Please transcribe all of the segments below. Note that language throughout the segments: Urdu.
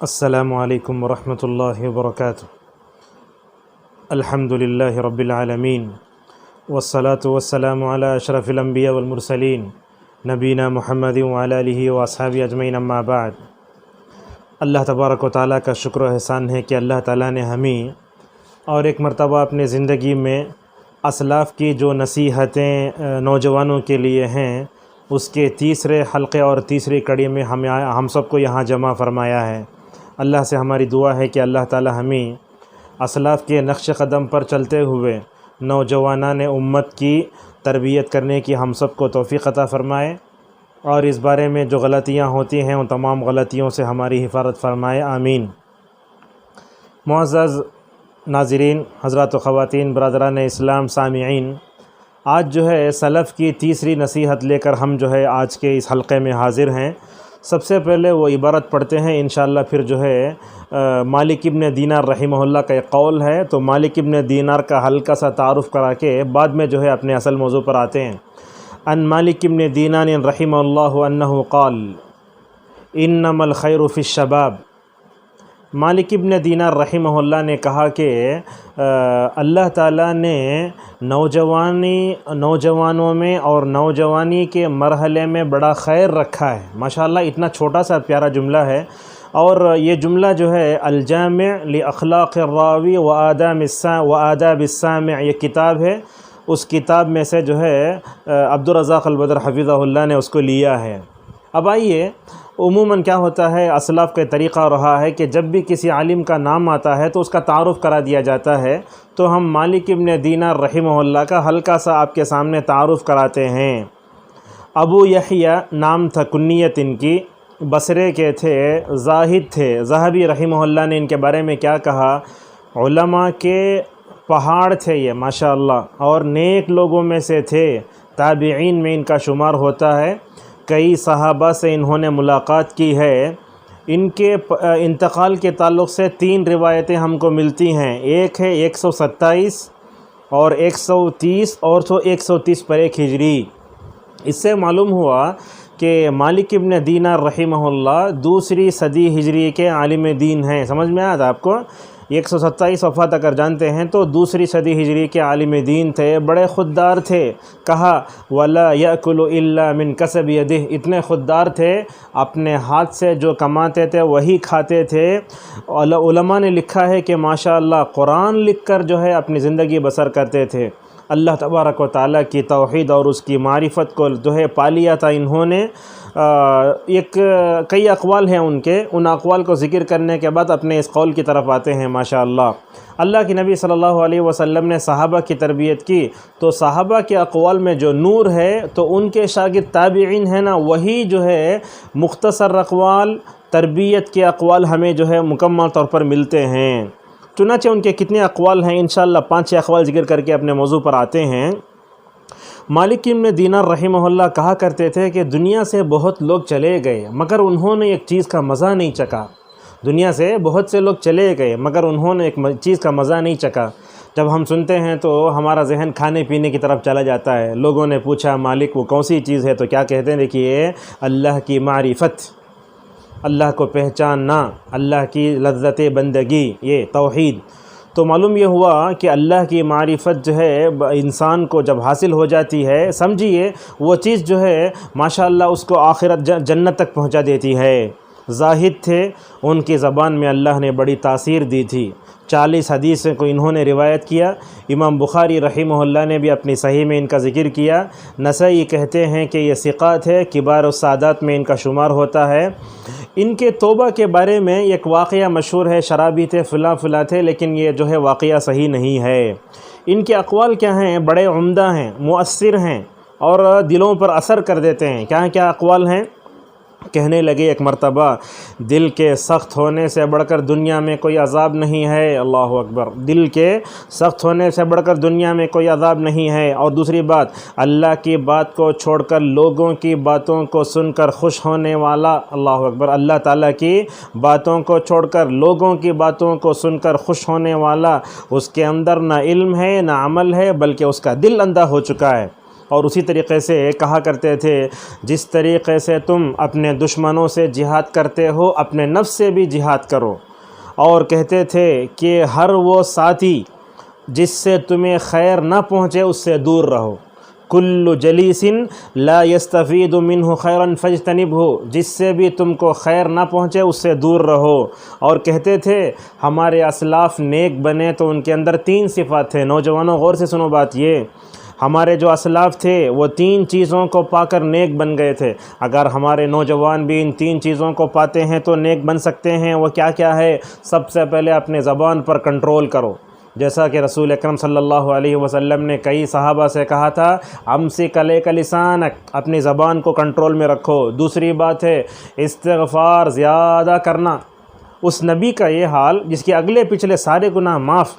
السلام علیکم ورحمۃ اللہ وبرکاتہ۔ الحمد للہ رب العالمین والصلاة والسلام علی اشرف الانبیاء والمرسلین نبینا محمد وعلی آلہ واصحابہ اجمعین، اما بعد۔ اللہ تبارک و تعالیٰ کا شکر و احسان ہے کہ اللہ تعالیٰ نے ہمیں اور ایک مرتبہ اپنے زندگی میں اسلاف کی جو نصیحتیں نوجوانوں کے لیے ہیں اس کے تیسرے حلقے اور تیسری کڑی میں ہم سب کو یہاں جمع فرمایا ہے۔ اللہ سے ہماری دعا ہے کہ اللہ تعالی ہمیں اسلاف کے نقش قدم پر چلتے ہوئے نوجوانان امت کی تربیت کرنے کی ہم سب کو توفیق عطا فرمائے، اور اس بارے میں جو غلطیاں ہوتی ہیں ان تمام غلطیوں سے ہماری حفاظت فرمائے، آمین۔ معزز ناظرین، حضرات و خواتین، برادران اسلام، سامعین، آج جو ہے سلف کی تیسری نصیحت لے کر ہم جو ہے آج کے اس حلقے میں حاضر ہیں۔ سب سے پہلے وہ عبارت پڑھتے ہیں، انشاءاللہ پھر جو ہے مالک ابن دینار رحمہ اللہ کا ایک قول ہے، تو مالک ابن دینار کا ہلکا سا تعارف کرا کے بعد میں جو ہے اپنے اصل موضوع پر آتے ہیں۔ ان مالک ابن دینار رحمہ اللہ انہ قال انما الخیر فی الشباب۔ مالک ابن دینار رحمہ اللہ نے کہا کہ اللہ تعالیٰ نے نوجوانوں میں اور نوجوانی کے مرحلے میں بڑا خیر رکھا ہے۔ ماشاءاللہ اتنا چھوٹا سا پیارا جملہ ہے، اور یہ جملہ جو ہے الجامع لاخلاق الراوی وآداب السامع، یہ کتاب ہے، اس کتاب میں سے جو ہے عبدالرزاق البدر حفظہ اللہ نے اس کو لیا ہے۔ اب آئیے، عموماً کیا ہوتا ہے، اسلاف کا طریقہ رہا ہے کہ جب بھی کسی عالم کا نام آتا ہے تو اس کا تعارف کرا دیا جاتا ہے، تو ہم مالک ابن دینار رحمہ اللہ کا ہلکا سا آپ کے سامنے تعارف کراتے ہیں۔ ابو یحییٰ نام تھا، کنیت ان کی، بصرے کے تھے، زاہد تھے۔ ذہبی رحمہ اللہ نے ان کے بارے میں کیا کہا، علماء کے پہاڑ تھے یہ ماشاءاللہ، اور نیک لوگوں میں سے تھے، تابعین میں ان کا شمار ہوتا ہے۔ کئی صحابہ سے انہوں نے ملاقات کی ہے۔ ان کے انتقال کے تعلق سے 3 روایتیں ہم کو ملتی ہیں، ایک ہے 127 اور 130 اور تو 130 پر 1 ہجری۔ اس سے معلوم ہوا کہ مالک ابن دینار رحمہ اللہ دوسری صدی ہجری کے عالم دین ہیں۔ سمجھ میں آیا آپ کو؟ 127 وفات اگر جانتے ہیں تو دوسری صدی ہجری کے عالم دین تھے، بڑے خوددار تھے۔ کہا وَلَا يَأْكُلُ إِلَّا مِنْ كَسَبِ يَدِهِ، اتنے خوددار تھے، اپنے ہاتھ سے جو کماتے تھے وہی کھاتے تھے۔ علماء نے لکھا ہے کہ ماشاءاللہ قرآن لکھ کر جو ہے اپنی زندگی بسر کرتے تھے۔ اللہ تبارک و تعالیٰ کی توحید اور اس کی معرفت کو جو ہے پا لیا تھا انہوں نے۔ کئی اقوال ہیں ان اقوال کو ذکر کرنے کے بعد اپنے اس قول کی طرف آتے ہیں۔ ماشاءاللہ اللہ کے نبی صلی اللہ علیہ وسلم نے صحابہ کی تربیت کی، تو صحابہ کے اقوال میں جو نور ہے، تو ان کے شاگرد تابعین ہیں نا، وہی جو ہے مختصر اقوال، تربیت کے اقوال ہمیں جو ہے مکمل طور پر ملتے ہیں۔ چنانچہ ان کے کتنے اقوال ہیں، انشاءاللہ 5-6 اقوال ذکر کر کے اپنے موضوع پر آتے ہیں۔ مالک ابن دینار رحمہ اللہ کہا کرتے تھے کہ دنیا سے بہت لوگ چلے گئے مگر انہوں نے ایک چیز کا مزہ نہیں چکھا۔ دنیا سے بہت سے لوگ چلے گئے مگر انہوں نے ایک چیز کا مزہ نہیں چکھا۔ جب ہم سنتے ہیں تو ہمارا ذہن کھانے پینے کی طرف چلا جاتا ہے۔ لوگوں نے پوچھا مالک وہ کون سی چیز ہے، تو کیا کہتے ہیں، دیکھیے اللہ کی معرفت، اللہ کو پہچاننا، اللہ کی لذت بندگی، یہ توحید۔ تو معلوم یہ ہوا کہ اللہ کی معرفت جو ہے انسان کو جب حاصل ہو جاتی ہے، سمجھیے وہ چیز جو ہے ماشاءاللہ اس کو آخرت جنت تک پہنچا دیتی ہے۔ زاہد تھے، ان کی زبان میں اللہ نے بڑی تاثیر دی تھی۔ 40 حدیث کو انہوں نے روایت کیا۔ امام بخاری رحمہ اللہ نے بھی اپنی صحیح میں ان کا ذکر کیا۔ نسائی کہتے ہیں کہ یہ ثقات ہے، کبار السادات میں ان کا شمار ہوتا ہے۔ ان کے توبہ کے بارے میں ایک واقعہ مشہور ہے، شرابی تھے، فلاں تھے، لیکن یہ جو ہے واقعہ صحیح نہیں ہے۔ ان کے اقوال کیا ہیں، بڑے عمدہ ہیں، مؤثر ہیں، اور دلوں پر اثر کر دیتے ہیں۔ کیا اقوال ہیں؟ کہنے لگے ایک مرتبہ، دل کے سخت ہونے سے بڑھ کر دنیا میں کوئی عذاب نہیں ہے۔ اللہ اکبر، دل کے سخت ہونے سے بڑھ کر دنیا میں کوئی عذاب نہیں ہے۔ اور دوسری بات، اللہ کی بات کو چھوڑ کر لوگوں کی باتوں کو سن کر خوش ہونے والا، اللہ اکبر، اللہ تعالیٰ کی باتوں کو چھوڑ کر لوگوں کی باتوں کو سن کر خوش ہونے والا، اس کے اندر نہ علم ہے نہ عمل ہے، بلکہ اس کا دل اندھا ہو چکا ہے۔ اور اسی طریقے سے کہا کرتے تھے جس طریقے سے تم اپنے دشمنوں سے جہاد کرتے ہو اپنے نفس سے بھی جہاد کرو، اور کہتے تھے کہ ہر وہ ساتھی جس سے تمہیں خیر نہ پہنچے اس سے دور رہو، کل جلیس لا یستفید منہ خیرا فاجتنبہ، جس سے بھی تم کو خیر نہ پہنچے اس سے دور رہو۔ اور کہتے تھے ہمارے اسلاف نیک بنے تو ان کے اندر 3 صفات تھے۔ نوجوانوں غور سے سنو بات یہ، ہمارے جو اسلاف تھے وہ 3 چیزوں کو پا کر نیک بن گئے تھے۔ اگر ہمارے نوجوان بھی ان 3 چیزوں کو پاتے ہیں تو نیک بن سکتے ہیں۔ وہ کیا کیا ہے؟ سب سے پہلے اپنے زبان پر کنٹرول کرو، جیسا کہ رسول اکرم صلی اللہ علیہ وسلم نے کئی صحابہ سے کہا تھا امسک علیک لسانک، اپنی زبان کو کنٹرول میں رکھو۔ دوسری بات ہے استغفار زیادہ کرنا۔ اس نبی کا یہ حال جس کے اگلے پچھلے سارے گناہ معاف،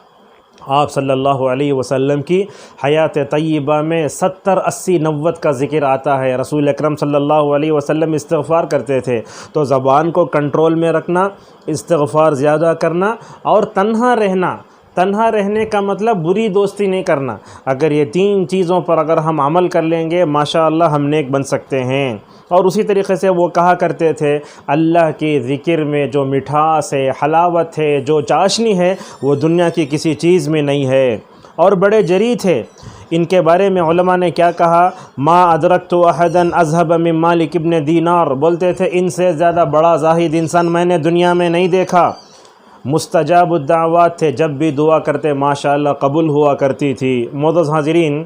آپ صلی اللہ علیہ وسلم کی حیات طیبہ میں 70 80 90 کا ذکر آتا ہے۔ رسول اکرم صلی اللہ علیہ وسلم استغفار کرتے تھے۔ تو زبان کو کنٹرول میں رکھنا، استغفار زیادہ کرنا، اور تنہا رہنا۔ تنہا رہنے کا مطلب بری دوستی نہیں کرنا۔ اگر یہ 3 چیزوں پر اگر ہم عمل کر لیں گے ماشاءاللہ ہم نیک بن سکتے ہیں۔ اور اسی طریقے سے وہ کہا کرتے تھے اللہ کی ذکر میں جو مٹھاس ہے، حلاوت ہے، جو چاشنی ہے وہ دنیا کی کسی چیز میں نہیں ہے۔ اور بڑے جری تھے۔ ان کے بارے میں علماء نے کیا کہا؟ ما ادرکت احدا اذهب من مالک ابن دینار، بولتے تھے ان سے زیادہ بڑا زاہد انسان میں نے دنیا میں نہیں دیکھا۔ مستجاب الدعوات تھے، جب بھی دعا کرتے ماشاءاللہ قبول ہوا کرتی تھی۔ معزز حاضرین،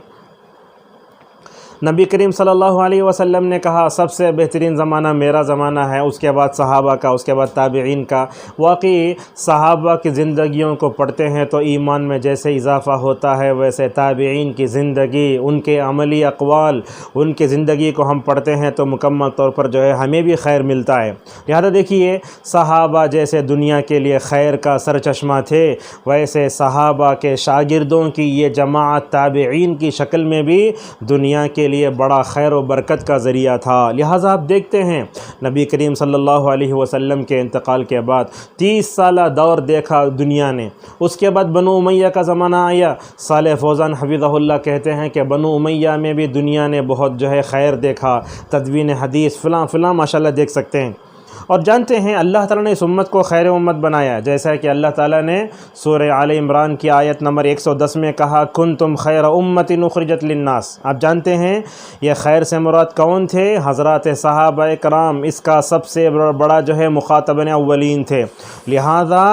نبی کریم صلی اللہ علیہ وسلم نے کہا سب سے بہترین زمانہ میرا زمانہ ہے، اس کے بعد صحابہ کا، اس کے بعد تابعین کا۔ واقعی صحابہ کی زندگیوں کو پڑھتے ہیں تو ایمان میں جیسے اضافہ ہوتا ہے، ویسے تابعین کی زندگی، ان کے عملی اقوال، ان کی زندگی کو ہم پڑھتے ہیں تو مکمل طور پر جو ہے ہمیں بھی خیر ملتا ہے۔ لہذا دیکھیے صحابہ جیسے دنیا کے لیے خیر کا سرچشمہ تھے، ویسے صحابہ کے شاگردوں کی یہ جماعت تابعین کی شکل میں بھی دنیا کے لیے بڑا خیر و برکت کا ذریعہ تھا۔ لہٰذا آپ دیکھتے ہیں نبی کریم صلی اللہ علیہ وسلم کے انتقال کے بعد 30 سالہ دور دیکھا دنیا نے۔ اس کے بعد بنو امیہ کا زمانہ آیا۔ صالح فوزان حفظہ اللہ کہتے ہیں کہ بنو امیہ میں بھی دنیا نے بہت جو ہے خیر دیکھا، تدوین حدیث فلاں فلاں ماشاءاللہ دیکھ سکتے ہیں۔ اور جانتے ہیں اللہ تعالیٰ نے اس امت کو خیر امت بنایا، جیسا کہ اللہ تعالیٰ نے سورہ آل عمران کی آیت نمبر 110 میں کہا کنتم خیر امت اخرجت للناس۔ آپ جانتے ہیں یہ خیر سے مراد کون تھے؟ حضرات صحابہ کرام، اس کا سب سے بڑا جو ہے مخاطبین اولین تھے۔ لہذا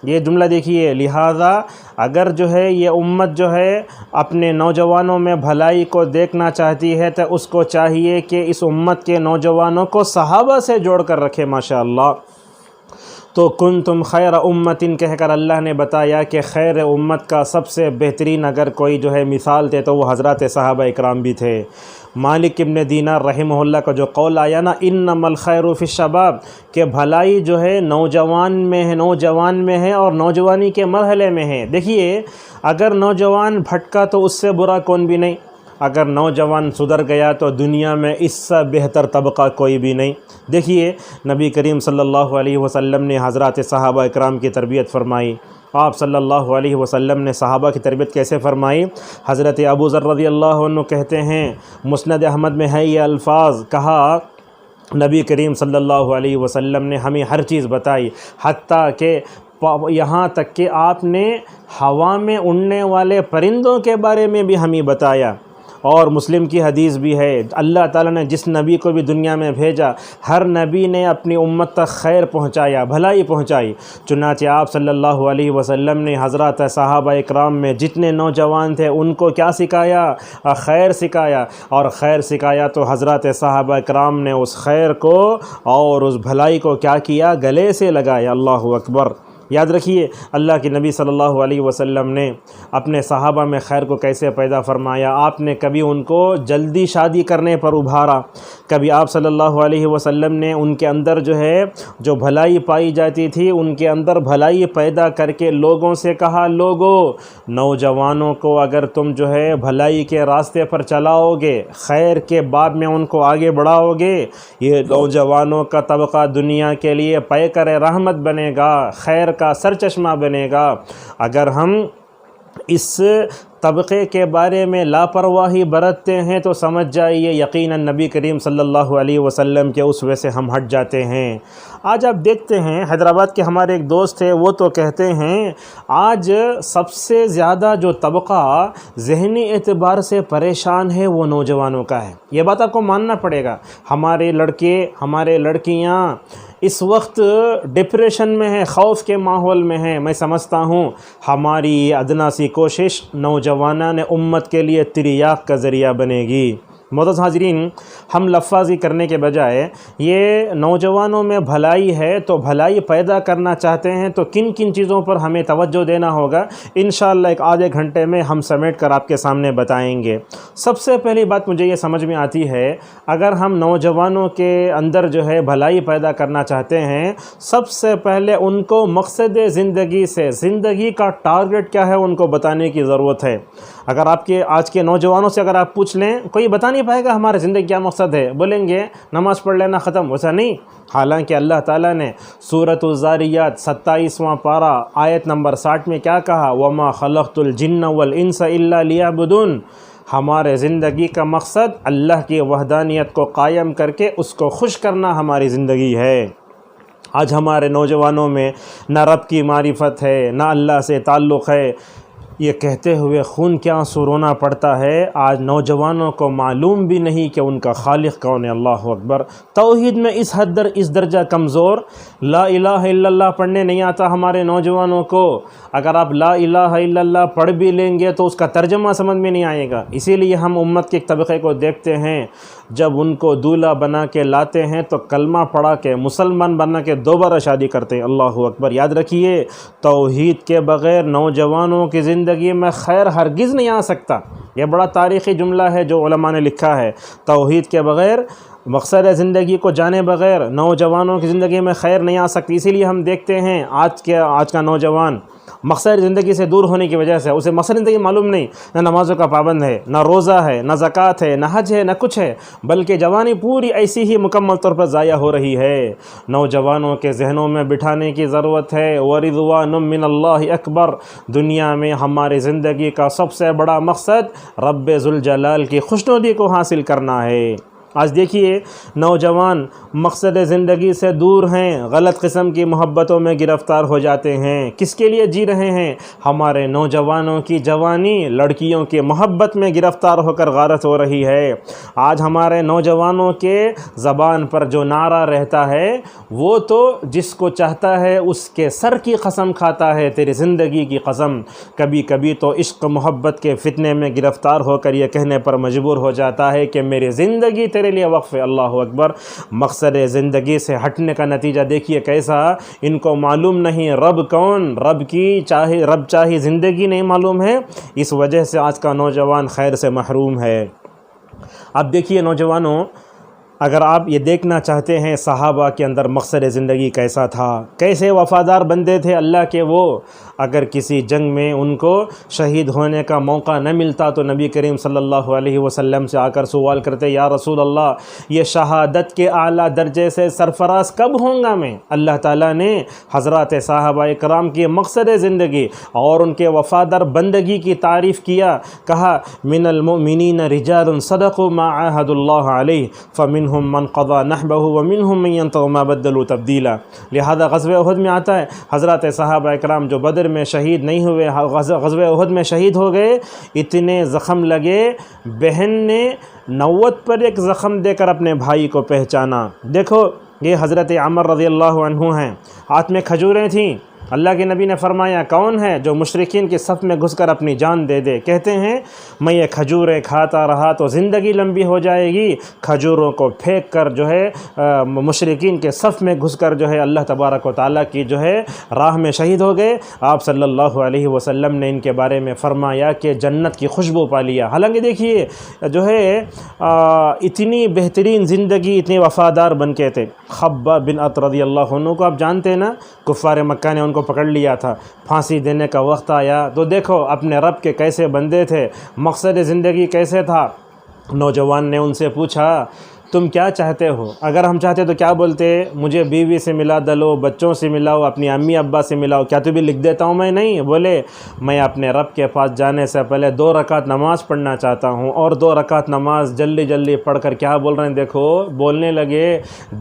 یہ جملہ دیکھیے، لہذا اگر جو ہے یہ امت جو ہے اپنے نوجوانوں میں بھلائی کو دیکھنا چاہتی ہے تو اس کو چاہیے کہ اس امت کے نوجوانوں کو صحابہ سے جوڑ کر رکھے ماشاءاللہ۔ تو کنتم خیر امت کہہ کر اللہ نے بتایا کہ خیر امت کا سب سے بہترین اگر کوئی جو ہے مثال تھے تو وہ حضرات صحابہ اکرام بھی تھے۔ مالک ابن دینار رحمہ اللہ کا جو قول آیا نا انما الخیر فی الشباب، کہ بھلائی جو ہے نوجوان میں ہے اور نوجوانی کے مرحلے میں ہے۔ دیکھیے اگر نوجوان بھٹکا تو اس سے برا کون بھی نہیں، اگر نوجوان سدھر گیا تو دنیا میں اس سے بہتر طبقہ کوئی بھی نہیں۔ دیکھیے نبی کریم صلی اللہ علیہ وسلم نے حضرات صحابہ اکرام کی تربیت فرمائی۔ آپ صلی اللہ علیہ وسلم نے صحابہ کی تربیت کیسے فرمائی؟ حضرت ابو ذر رضی اللہ عنہ کہتے ہیں، مسند احمد میں ہے یہ الفاظ، کہا نبی کریم صلی اللہ علیہ وسلم نے ہمیں ہر چیز بتائی، حتیٰ کہ یہاں تک کہ آپ نے ہوا میں اڑنے والے پرندوں کے بارے میں بھی ہمیں بتایا۔ اور مسلم کی حدیث بھی ہے، اللہ تعالیٰ نے جس نبی کو بھی دنیا میں بھیجا ہر نبی نے اپنی امت تک خیر پہنچایا، بھلائی پہنچائی۔ چنانچہ آپ صلی اللہ علیہ وسلم نے حضرات صحابہ اکرام میں جتنے نوجوان تھے ان کو کیا سکھایا؟ خیر سکھایا، اور خیر سکھایا تو حضرات صحابہ اکرام نے اس خیر کو اور اس بھلائی کو کیا کیا؟ گلے سے لگایا۔ اللہ اکبر۔ یاد رکھیے اللہ کے نبی صلی اللہ علیہ وسلم نے اپنے صحابہ میں خیر کو کیسے پیدا فرمایا۔ آپ نے کبھی ان کو جلدی شادی کرنے پر ابھارا، کبھی آپ صلی اللہ علیہ وسلم نے ان کے اندر جو ہے جو بھلائی پائی جاتی تھی ان کے اندر بھلائی پیدا کر کے لوگوں سے کہا لوگو نوجوانوں کو اگر تم جو ہے بھلائی کے راستے پر چلاؤ گے، خیر کے باب میں ان کو آگے بڑھاؤ گے، یہ نوجوانوں کا طبقہ دنیا کے لیے پیکر رحمت بنے گا، خیر کا سرچشمہ بنے گا۔ اگر ہم اس طبقے کے بارے میں لاپرواہی برتتے ہیں تو سمجھ جائیے یقیناً نبی کریم صلی اللہ علیہ وسلم کے اسوے سے ہم ہٹ جاتے ہیں۔ آج آپ دیکھتے ہیں حیدرآباد کے ہمارے ایک دوست تھے، وہ تو کہتے ہیں آج سب سے زیادہ جو طبقہ ذہنی اعتبار سے پریشان ہے وہ نوجوانوں کا ہے۔ یہ بات آپ کو ماننا پڑے گا۔ ہمارے لڑکے، ہمارے لڑکیاں اس وقت ڈپریشن میں ہیں، خوف کے ماحول میں ہیں۔ میں سمجھتا ہوں ہماری یہ ادنا سی کوشش نوجوانان امت کے لیے تریاق کا ذریعہ بنے گی۔ معزز حاضرین، ہم لفاظی کرنے کے بجائے یہ نوجوانوں میں بھلائی ہے تو بھلائی پیدا کرنا چاہتے ہیں تو کن کن چیزوں پر ہمیں توجہ دینا ہوگا، انشاءاللہ ایک آدھے گھنٹے میں ہم سمیٹ کر آپ کے سامنے بتائیں گے۔ سب سے پہلی بات مجھے یہ سمجھ میں آتی ہے، اگر ہم نوجوانوں کے اندر جو ہے بھلائی پیدا کرنا چاہتے ہیں، سب سے پہلے ان کو مقصد زندگی سے، زندگی کا ٹارگٹ کیا ہے ان کو بتانے کی ضرورت ہے۔ اگر آپ کے آج کے نوجوانوں سے اگر آپ پوچھ لیں، کوئی بتا نہیں پائے گا ہمارے زندگی کیا مقصد ہے، بولیں گے نماز پڑھ لینا ختم، ویسا نہیں۔ حالانکہ اللہ تعالیٰ نے سورۃ الذاریات 27واں پارہ آیت نمبر 60 میں کیا کہا، وَمَا خَلَقْتُ الْجِنَّ وَالْإِنسَ إِلَّا لِيَعْبُدُونَ، ہمارے زندگی کا مقصد اللہ کی وحدانیت کو قائم کر کے اس کو خوش کرنا ہماری زندگی ہے۔ آج ہمارے نوجوانوں میں نہ رب کی معرفت ہے، نہ اللہ سے تعلق ہے۔ یہ کہتے ہوئے خون کے آنسو رونا پڑتا ہے، آج نوجوانوں کو معلوم بھی نہیں کہ ان کا خالق کون ہے۔ اللہ اکبر۔ توحید میں اس درجہ کمزور، لا الہ الا اللہ پڑھنے نہیں آتا ہمارے نوجوانوں کو۔ اگر آپ لا الہ الا اللہ پڑھ بھی لیں گے تو اس کا ترجمہ سمجھ میں نہیں آئے گا۔ اسی لیے ہم امت کے ایک طبقے کو دیکھتے ہیں، جب ان کو دولہا بنا کے لاتے ہیں تو کلمہ پڑھا کے مسلمان بنا کے دوبارہ شادی کرتے ہیں۔ اللہ اکبر۔ یاد رکھیے، توحید کے بغیر نوجوانوں کی زندگی میں خیر ہرگز نہیں آ سکتا۔ یہ بڑا تاریخی جملہ ہے جو علماء نے لکھا ہے۔ توحید کے بغیر، مقصد زندگی کو جانے بغیر نوجوانوں کی زندگی میں خیر نہیں آ سکتی۔ اسی لیے ہم دیکھتے ہیں آج کا نوجوان مقصد زندگی سے دور ہونے کی وجہ سے اسے مقصد زندگی معلوم نہیں، نہ نمازوں کا پابند ہے، نہ روزہ ہے، نہ زکوٰۃ ہے، نہ حج ہے، نہ کچھ ہے، بلکہ جوانی پوری ایسی ہی مکمل طور پر ضائع ہو رہی ہے۔ نوجوانوں کے ذہنوں میں بٹھانے کی ضرورت ہے، وَرِضْوَانٌ مِّنَ اللَّهِ اکبر، دنیا میں ہماری زندگی کا سب سے بڑا مقصد رب ذوالجلال کی خوشنودی کو حاصل کرنا ہے۔ آج دیکھیے نوجوان مقصد زندگی سے دور ہیں، غلط قسم کی محبتوں میں گرفتار ہو جاتے ہیں۔ کس کے لیے جی رہے ہیں؟ ہمارے نوجوانوں کی جوانی لڑکیوں کی محبت میں گرفتار ہو کر غارت ہو رہی ہے۔ آج ہمارے نوجوانوں کے زبان پر جو نعرہ رہتا ہے وہ تو جس کو چاہتا ہے اس کے سر کی قسم کھاتا ہے، تیری زندگی کی قسم۔ کبھی کبھی تو عشق محبت کے فتنے میں گرفتار ہو کر یہ کہنے پر مجبور ہو جاتا ہے کہ میری زندگی تیرے لیے وقف ہے۔ اللہ اکبر۔ مقصد زندگی سے ہٹنے کا نتیجہ دیکھیے کیسا، ان کو معلوم نہیں رب کون، رب چاہی زندگی نہیں معلوم ہے، اس وجہ سے آج کا نوجوان خیر سے محروم ہے۔ اب دیکھیے نوجوانوں، اگر آپ یہ دیکھنا چاہتے ہیں صحابہ کے اندر مقصد زندگی کیسا تھا، کیسے وفادار بندے تھے اللہ کے وہ، اگر کسی جنگ میں ان کو شہید ہونے کا موقع نہ ملتا تو نبی کریم صلی اللہ علیہ وسلم سے آ کر سوال کرتے، یا رسول اللہ یہ شہادت کے اعلیٰ درجے سے سرفراز کب ہوں گا میں؟ اللہ تعالیٰ نے حضرات صحابہ کرام کی مقصد زندگی اور ان کے وفادار بندگی کی تعریف کیا، کہا من المؤمنین رجال صدقوا ما عاہدوا اللہ علیہ فمنہم من قضى نحبہ ومنہم من ينتظر ما بدلوا تبدیلا۔ لہذا غزوہ احد میں آتا ہے حضرات صحابہ کرام جو بدر میں شہید نہیں ہوئے، غزوہ احد میں شہید ہو گئے، اتنے زخم لگے، بہن نے 90 پر ایک زخم دے کر اپنے بھائی کو پہچانا۔ دیکھو یہ حضرت عمر رضی اللہ عنہ ہیں، ہاتھ میں کھجوریں تھیں، اللہ کے نبی نے فرمایا کون ہے جو مشرکین کے صف میں گھس کر اپنی جان دے دے؟ کہتے ہیں میں یہ کھجوریں کھاتا رہا تو زندگی لمبی ہو جائے گی، کھجوروں کو پھینک کر جو ہے مشرکین کے صف میں گھس کر جو ہے اللہ تبارک و تعالیٰ کی جو ہے راہ میں شہید ہو گئے۔ آپ صلی اللہ علیہ وسلم نے ان کے بارے میں فرمایا کہ جنت کی خوشبو پا لیا۔ حالانکہ دیکھیے جو ہے اتنی بہترین زندگی، اتنے وفادار بن کے تھے۔ خباب بن عط رضی اللہ عنہ کو آپ جانتے ہیں نا، کفار مکہ نے ان کو پکڑ لیا تھا، پھانسی دینے کا وقت آیا تو دیکھو اپنے رب کے کیسے بندے تھے، مقصد زندگی کیسے تھا۔ نوجوان نے ان سے پوچھا تم کیا چاہتے ہو؟ اگر ہم چاہتے تو کیا بولتے؟ مجھے بیوی سے ملا دلو، بچوں سے ملاؤ، اپنی امی ابا سے ملاؤ، کیا تو بھی لکھ دیتا ہوں میں؟ نہیں، بولے میں اپنے رب کے پاس جانے سے پہلے 2 رکعت نماز پڑھنا چاہتا ہوں، اور 2 رکعت نماز جلدی جلدی پڑھ کر کیا بول رہے ہیں دیکھو، بولنے لگے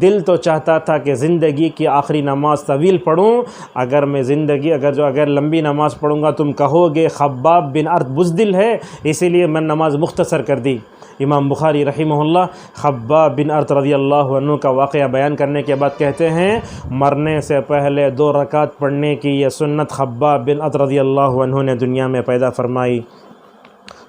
دل تو چاہتا تھا کہ زندگی کی آخری نماز طویل پڑھوں، اگر میں اگر لمبی نماز پڑھوں گا تم کہو گے خباب بن ارت بزدل ہے، اسی لیے میں نماز مختصر کر دی۔ امام بخاری رحمہ اللہ خباب بن ارت رضی اللہ عنہ کا واقعہ بیان کرنے کے بعد کہتے ہیں مرنے سے پہلے 2 رکعت پڑھنے کی یہ سنت خباب بن ارت رضی اللہ عنہ نے دنیا میں پیدا فرمائی۔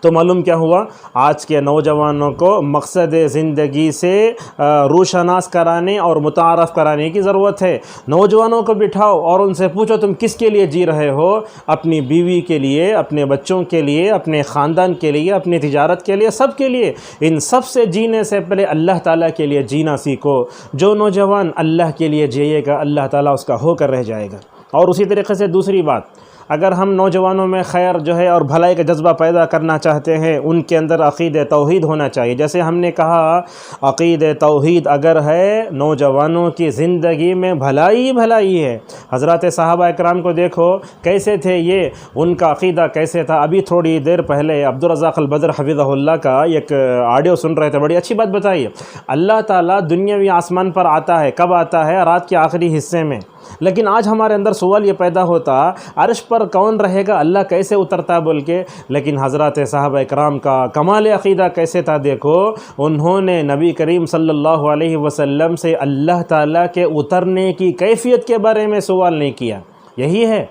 تو معلوم کیا ہوا؟ آج کے نوجوانوں کو مقصد زندگی سے روشناس کرانے اور متعارف کرانے کی ضرورت ہے۔ نوجوانوں کو بٹھاؤ اور ان سے پوچھو تم کس کے لیے جی رہے ہو؟ اپنی بیوی کے لیے، اپنے بچوں کے لیے، اپنے خاندان کے لیے، اپنی تجارت کے لیے، سب کے لیے۔ ان سب سے جینے سے پہلے اللہ تعالیٰ کے لیے جینا سیکھو۔ جو نوجوان اللہ کے لیے جیے گا اللہ تعالیٰ اس کا ہو کر رہ جائے گا۔ اور اسی طریقے سے دوسری بات، اگر ہم نوجوانوں میں خیر اور بھلائی کا جذبہ پیدا کرنا چاہتے ہیں، ان کے اندر عقید توحید ہونا چاہیے۔ جیسے ہم نے کہا عقید توحید اگر ہے نوجوانوں کی زندگی میں بھلائی ہے۔ حضرات صحابہ اکرام کو دیکھو کیسے تھے یہ، ان کا عقیدہ کیسے تھا۔ ابھی تھوڑی دیر پہلے عبدالرزاق البدر حفظہ اللہ کا ایک آڈیو سن رہے تھے، بڑی اچھی بات بتائیے۔ اللہ تعالیٰ دنیاوی آسمان پر آتا ہے، کب آتا ہے؟ رات کے آخری حصے میں۔ لیکن آج ہمارے اندر سوال یہ پیدا ہوتا عرش پر کون رہے گا، اللہ کیسے اترتا بول کے۔ لیکن حضرات صحابہ اکرام کا کمال عقیدہ کیسے تھا دیکھو، انہوں نے نبی کریم صلی اللہ علیہ وسلم سے اللہ تعالیٰ کے اترنے کی کیفیت کے بارے میں سوال نہیں کیا۔ یہی ہے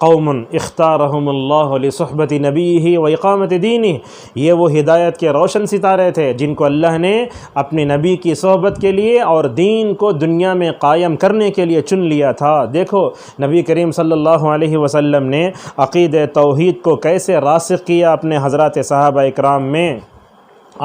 قوم اختارہم اللہ لصحبت نبیہ و اقامت دینہ، یہ وہ ہدایت کے روشن ستارے تھے جن کو اللہ نے اپنے نبی کی صحبت کے لیے اور دین کو دنیا میں قائم کرنے کے لیے چن لیا تھا۔ دیکھو نبی کریم صلی اللہ علیہ وسلم نے عقید توحید کو کیسے راسخ کیا اپنے حضرات صحابہ اکرام میں۔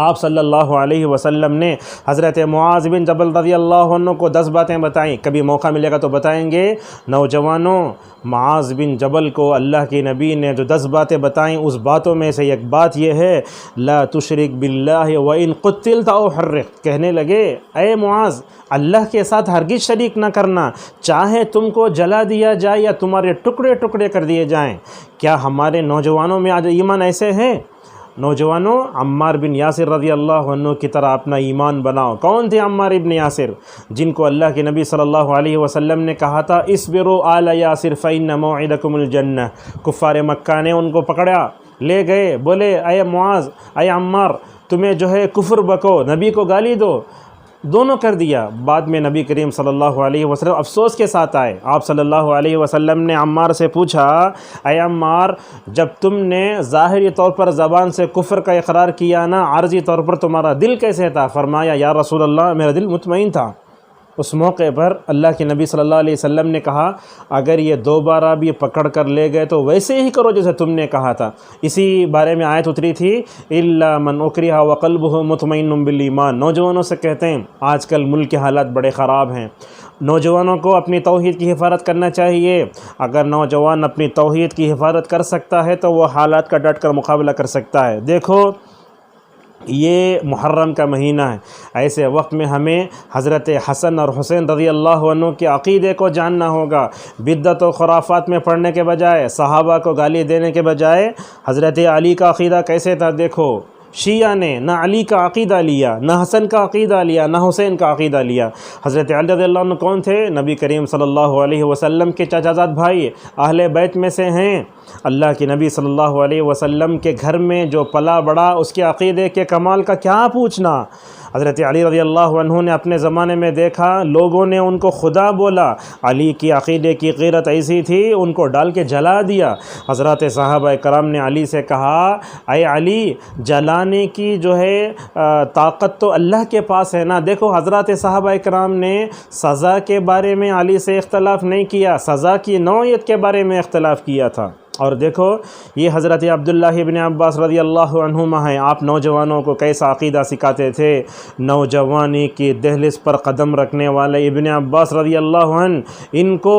آپ صلی اللہ علیہ وسلم نے حضرت معاذ بن جبل رضی اللہ عنہ کو 10 باتیں بتائیں، کبھی موقع ملے گا تو بتائیں گے۔ نوجوانوں، معاذ بن جبل کو اللہ کے نبی نے جو 10 باتیں بتائیں، اس باتوں میں سے ایک بات یہ ہے لا تشرک باللہ وان قتلت او حرقت۔ کہنے لگے اے معاذ، اللہ کے ساتھ ہرگز شریک نہ کرنا، چاہے تم کو جلا دیا جائے یا تمہارے ٹکڑے ٹکڑے کر دیے جائیں۔ کیا ہمارے نوجوانوں میں آج ایمان ایسے ہیں؟ نوجوانوں، عمار بن یاسر رضی اللہ عنہ کی طرح اپنا ایمان بناؤ۔ کون تھے عمار بن یاسر؟ جن کو اللہ کے نبی صلی اللہ علیہ وسلم نے کہا تھا اصبروا آل یاسر فإن موعدکم الجنہ۔ کفار مکہ نے ان کو پکڑا، لے گئے، بولے اے معاذ، اے عمار، تمہیں کفر بکو، نبی کو گالی دو، دونوں کر دیا۔ بعد میں نبی کریم صلی اللہ علیہ وسلم افسوس کے ساتھ آئے۔ آپ صلی اللہ علیہ وسلم نے عمار سے پوچھا اے عمار، جب تم نے ظاہری طور پر زبان سے کفر کا اقرار کیا نا، عارضی طور پر تمہارا دل کیسے تھا؟ فرمایا یا رسول اللہ، میرا دل مطمئن تھا۔ اس موقع پر اللہ کے نبی صلی اللہ علیہ وسلم نے کہا اگر یہ دوبارہ بھی پکڑ کر لے گئے تو ویسے ہی کرو جیسے تم نے کہا تھا۔ اسی بارے میں آیت اتری تھی الا من اکرہ وقلبہ مطمئن بالایمان۔ نوجوانوں سے کہتے ہیں آج کل ملک کے حالات بڑے خراب ہیں، نوجوانوں کو اپنی توحید کی حفاظت کرنا چاہیے۔ اگر نوجوان اپنی توحید کی حفاظت کر سکتا ہے تو وہ حالات کا ڈٹ کر مقابلہ کر سکتا ہے۔ دیکھو یہ محرم کا مہینہ ہے، ایسے وقت میں ہمیں حضرت حسن اور حسین رضی اللہ عنہ کے عقیدے کو جاننا ہوگا۔ بدعت و خرافات میں پڑھنے کے بجائے، صحابہ کو گالی دینے کے بجائے حضرت علی کا عقیدہ کیسے تھا دیکھو۔ شیعہ نے نہ علی کا عقیدہ لیا، نہ حسن کا عقیدہ لیا، نہ حسین کا عقیدہ لیا۔ حضرت علی رضی اللہ عنہ کون تھے؟ نبی کریم صلی اللہ علیہ وسلم کے چچا زاد بھائی، اہل بیت میں سے ہیں۔ اللہ کے نبی صلی اللہ علیہ وسلم کے گھر میں جو پلا بڑا، اس کے عقیدے کے کمال کا کیا پوچھنا۔ حضرت علی رضی اللہ عنہ نے اپنے زمانے میں دیکھا لوگوں نے ان کو خدا بولا، علی کی عقیدے کی غیرت ایسی تھی ان کو ڈال کے جلا دیا۔ حضرات صحابہ کرام نے علی سے کہا اے علی، جلانے کی طاقت تو اللہ کے پاس ہے نا۔ دیکھو حضرات صحابہ کرام نے سزا کے بارے میں علی سے اختلاف نہیں کیا، سزا کی نوعیت کے بارے میں اختلاف کیا تھا۔ اور دیکھو یہ حضرت عبداللہ ابن عباس رضی اللہ عنہما ہیں، آپ نوجوانوں کو کیسا عقیدہ سکھاتے تھے۔ نوجوانی کی دہلیز پر قدم رکھنے والے ابن عباس رضی اللہ عنہ، ان کو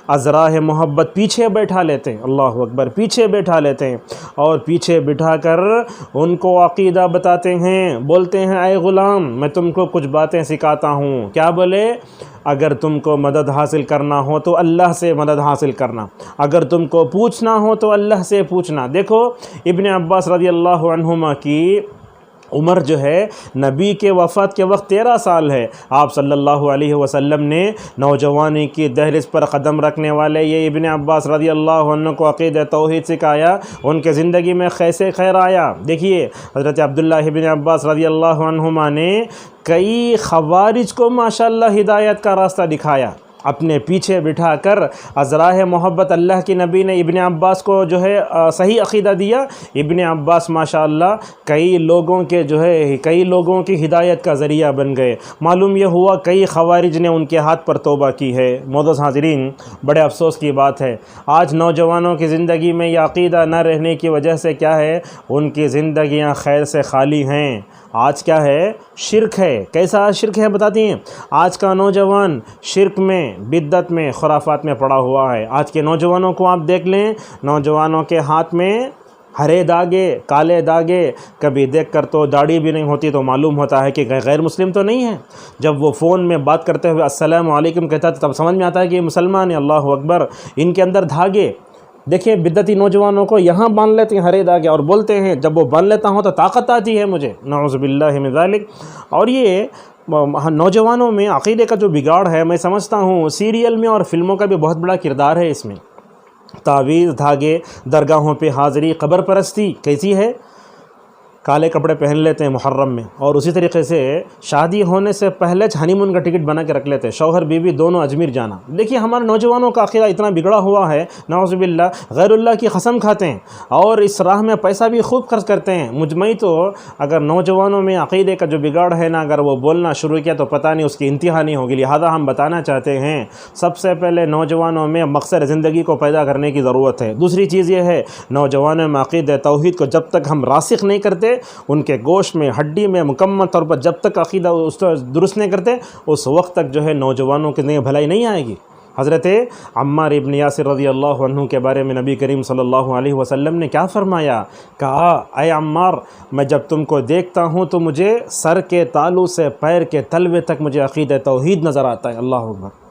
ازراہ محبت پیچھے بیٹھا لیتے ہیں، اللہ اکبر، پیچھے بیٹھا لیتے ہیں اور پیچھے بٹھا کر ان کو عقیدہ بتاتے ہیں، بولتے ہیں اے غلام میں تم کو کچھ باتیں سکھاتا ہوں۔ کیا بولے؟ اگر تم کو مدد حاصل کرنا ہو تو اللہ سے مدد حاصل کرنا، اگر تم کو پوچھنا ہو تو اللہ سے پوچھنا۔ دیکھو ابن عباس رضی اللہ عنہما کی عمر جو ہے نبی کے وفات کے وقت 13 سال ہے۔ آپ صلی اللہ علیہ وسلم نے نوجوانی کی دہلیز پر قدم رکھنے والے یہ ابن عباس رضی اللہ عنہ کو عقیدہ توحید سکھایا، ان کے زندگی میں کیسے خیر آیا۔ دیکھیے حضرت عبداللہ ابن عباس رضی اللہ عنہما نے کئی خوارج کو ماشاءاللہ ہدایت کا راستہ دکھایا، اپنے پیچھے بٹھا کر ازراہ محبت اللہ کی نبی نے ابن عباس کو جو ہے صحیح عقیدہ دیا۔ ابن عباس ماشاءاللہ کئی لوگوں کی ہدایت کا ذریعہ بن گئے۔ معلوم یہ ہوا کئی خوارج نے ان کے ہاتھ پر توبہ کی ہے۔ معزز حاضرین، بڑے افسوس کی بات ہے آج نوجوانوں کی زندگی میں یہ عقیدہ نہ رہنے کی وجہ سے کیا ہے، ان کی زندگیاں خیر سے خالی ہیں۔ آج کیا ہے؟ شرک ہے۔ کیسا شرک ہے بتاتی ہیں؟ آج کا نوجوان شرک میں، بدعت میں، خرافات میں پڑا ہوا ہے۔ آج کے نوجوانوں کو آپ دیکھ لیں، نوجوانوں کے ہاتھ میں ہرے داغے، کالے داغے، کبھی دیکھ کر تو داڑھی بھی نہیں ہوتی تو معلوم ہوتا ہے کہ غیر مسلم تو نہیں ہے۔ جب وہ فون میں بات کرتے ہوئے السلام علیکم کہتا ہے تب سمجھ میں آتا ہے کہ یہ مسلمان ہے۔ اللہ اکبر، ان کے اندر دھاگے دیکھیں، بدعتی نوجوانوں کو یہاں باندھ لیتے ہیں ہرے داغے، اور بولتے ہیں جب وہ باندھ لیتا ہوں تو طاقت آتی ہے مجھے، نعوذ باللہ من ذالک۔ اور یہ نوجوانوں میں عقیدے کا جو بگاڑ ہے، میں سمجھتا ہوں سیریل میں اور فلموں کا بھی بہت بڑا کردار ہے اس میں۔ تعویذ، دھاگے، درگاہوں پہ حاضری، قبر پرستی کیسی ہے؟ کالے کپڑے پہن لیتے ہیں محرم میں، اور اسی طریقے سے شادی ہونے سے پہلے ہنی مون کا ٹکٹ بنا کے رکھ لیتے ہیں، شوہر بیوی دونوں اجمیر جانا۔ دیکھیے ہمارے نوجوانوں کا عقیدہ اتنا بگڑا ہوا ہے، نعوذ باللہ، غیر اللہ کی قسم کھاتے ہیں اور اس راہ میں پیسہ بھی خوب خرچ کرتے ہیں۔ مجمعی تو اگر نوجوانوں میں عقیدے کا جو بگاڑ ہے نا، اگر وہ بولنا شروع کیا تو پتہ نہیں اس کی انتہا نہیں ہوگی۔ لہذا ہم بتانا چاہتے ہیں سب سے پہلے نوجوانوں میں مقصد زندگی کو پیدا کرنے کی ضرورت ہے۔ دوسری چیز یہ ہے، نوجوانوں میں عقیدہ توحید کو جب تک ہم راسخ نہیں کرتے، ان کے گوشت میں، ہڈی میں مکمل طور پر جب تک عقیدہ درست نہیں کرتے، اس وقت تک جو ہے نوجوانوں کی زندگی بھلائی نہیں آئے گی۔ حضرت عمار ابن یاسر رضی اللہ عنہ کے بارے میں نبی کریم صلی اللہ علیہ وسلم نے کیا فرمایا؟ کہا اے عمار، میں جب تم کو دیکھتا ہوں تو مجھے سر کے تالو سے پیر کے تلوے تک مجھے عقیدہ توحید نظر آتا ہے۔ اللہ اکبر،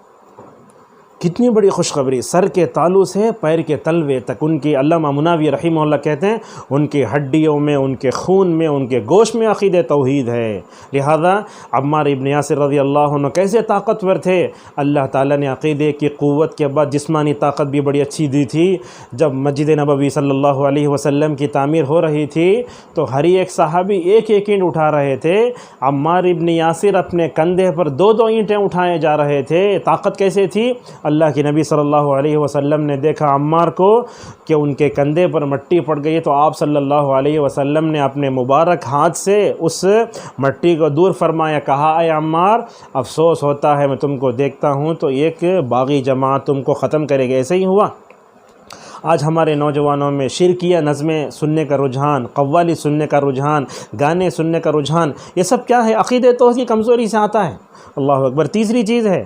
کتنی بڑی خوشخبری، سر کے تالو سے پیر کے تلوے تک۔ ان کی علامہ مناوی رحمہ اللہ کہتے ہیں ان کی ہڈیوں میں، ان کے خون میں، ان کے گوشت میں عقیدہ توحید ہے۔ لہذا عمار ابن یاسر رضی اللہ عنہ کیسے طاقتور تھے؟ اللہ تعالیٰ نے عقیدے کی قوت کے بعد جسمانی طاقت بھی بڑی اچھی دی تھی۔ جب مسجد نبوی صلی اللہ علیہ وسلم کی تعمیر ہو رہی تھی تو ہر ایک صحابی ایک ایک اینٹ اٹھا رہے تھے، عمار ابن یاسر اپنے کندھے پر 2 اینٹیں اٹھائے جا رہے تھے۔ طاقت کیسے تھی؟ اللہ کے نبی صلی اللہ علیہ وسلم نے دیکھا عمار کو کہ ان کے کندھے پر مٹی پڑ گئی، تو آپ صلی اللہ علیہ وسلم نے اپنے مبارک ہاتھ سے اس مٹی کو دور فرمایا، کہا اے عمار، افسوس ہوتا ہے میں تم کو دیکھتا ہوں تو ایک باغی جماعت تم کو ختم کرے گی۔ ایسے ہی ہوا۔ آج ہمارے نوجوانوں میں شرکیہ نظمیں سننے کا رجحان، قوالی سننے کا رجحان، گانے سننے کا رجحان، یہ سب کیا ہے؟ عقیدہ توحید کی کمزوری سے آتا ہے۔ اللہ اکبر۔ تیسری چیز ہے،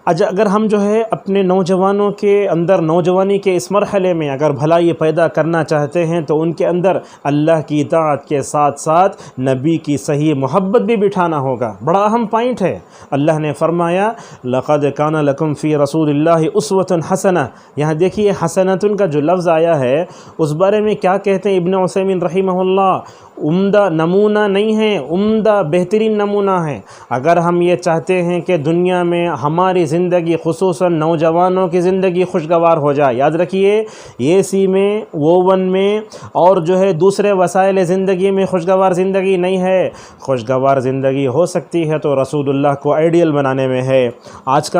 اگر ہم جو ہے اپنے نوجوانوں کے اندر، نوجوانی کے اس مرحلے میں اگر بھلائی پیدا کرنا چاہتے ہیں تو ان کے اندر اللہ کی اطاعت کے ساتھ ساتھ نبی کی صحیح محبت بھی بٹھانا ہوگا۔ بڑا اہم پوائنٹ ہے۔ اللہ نے فرمایا لَقَدْ كَانَ لَكُمْ فِي رَسُولِ اللَّهِ أُسْوَةٌ حَسَنَةٌ۔ یہاں دیکھیے حسنۃ کا جو لفظ آیا ہے اس بارے میں کیا کہتے ہیں ابن عثیمین رحمہ اللہ؟ عمدہ نمونہ نہیں ہے، عمدہ بہترین نمونہ ہے۔ اگر ہم یہ چاہتے ہیں کہ دنیا میں ہماری زندگی، خصوصاً نوجوانوں کی زندگی خوشگوار ہو جائے، یاد رکھیے اے سی میں، اوون میں اور جو ہے دوسرے وسائل زندگی میں خوشگوار زندگی نہیں ہے۔ خوشگوار زندگی ہو سکتی ہے تو رسول اللہ کو آئیڈیل بنانے میں ہے۔ آج